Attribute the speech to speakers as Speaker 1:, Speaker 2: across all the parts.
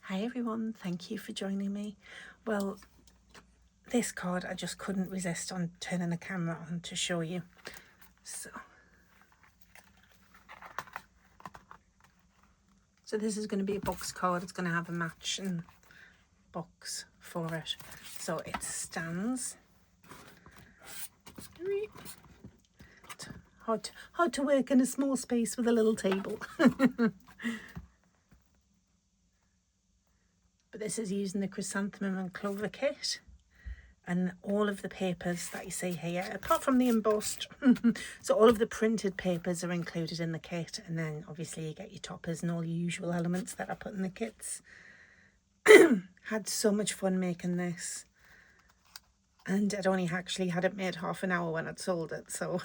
Speaker 1: Hi everyone, thank you for joining me. Well, this card I just couldn't resist on turning the camera on to show you. So this is going to be a box card. It's going to have a matching box for it. So it stands. Hard to work in a small space with a little table. But this is using the Chrysanthemum and Clover Kit, and all of the papers that you see here, apart from the embossed, so all of the printed papers are included in the kit, and then obviously you get your toppers and all the usual elements that I put in the kits. Had so much fun making this, and I'd only actually had it made half an hour when I'd sold it. So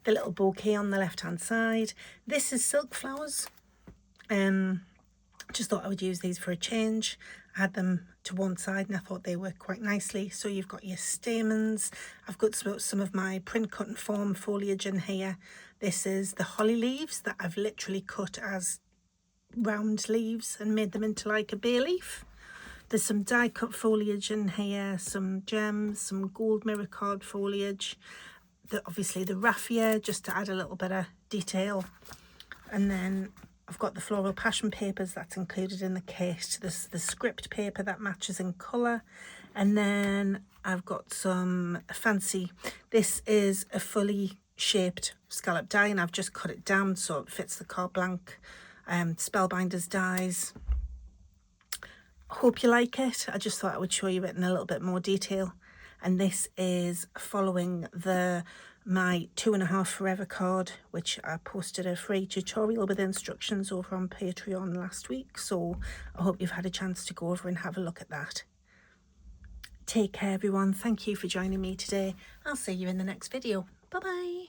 Speaker 1: the little bouquet on the left hand side, this is silk flowers. Just thought I would use these for a change. I had them to one side and I thought they work quite nicely. So you've got your stamens. I've got some of my print cut and form foliage in here. This is the holly leaves that I've literally cut as round leaves and made them into like a bay leaf. There's some die cut foliage in here, some gems, some gold mirror card foliage. Obviously the raffia, just to add a little bit of detail. And then I've got the floral passion papers that's included in the kit. There's the script paper that matches in colour. And then I've got some fancy, this is a fully shaped scallop die, and I've just cut it down so it fits the carte blanche Spellbinders dies. Hope you like it. I just thought I would show you it in a little bit more detail. And this is following my 2.5 Forever card, which I posted a free tutorial with instructions over on Patreon last week. So I hope you've had a chance to go over and have a look at that. Take care everyone. Thank you for joining me today. I'll see you in the next video. Bye bye.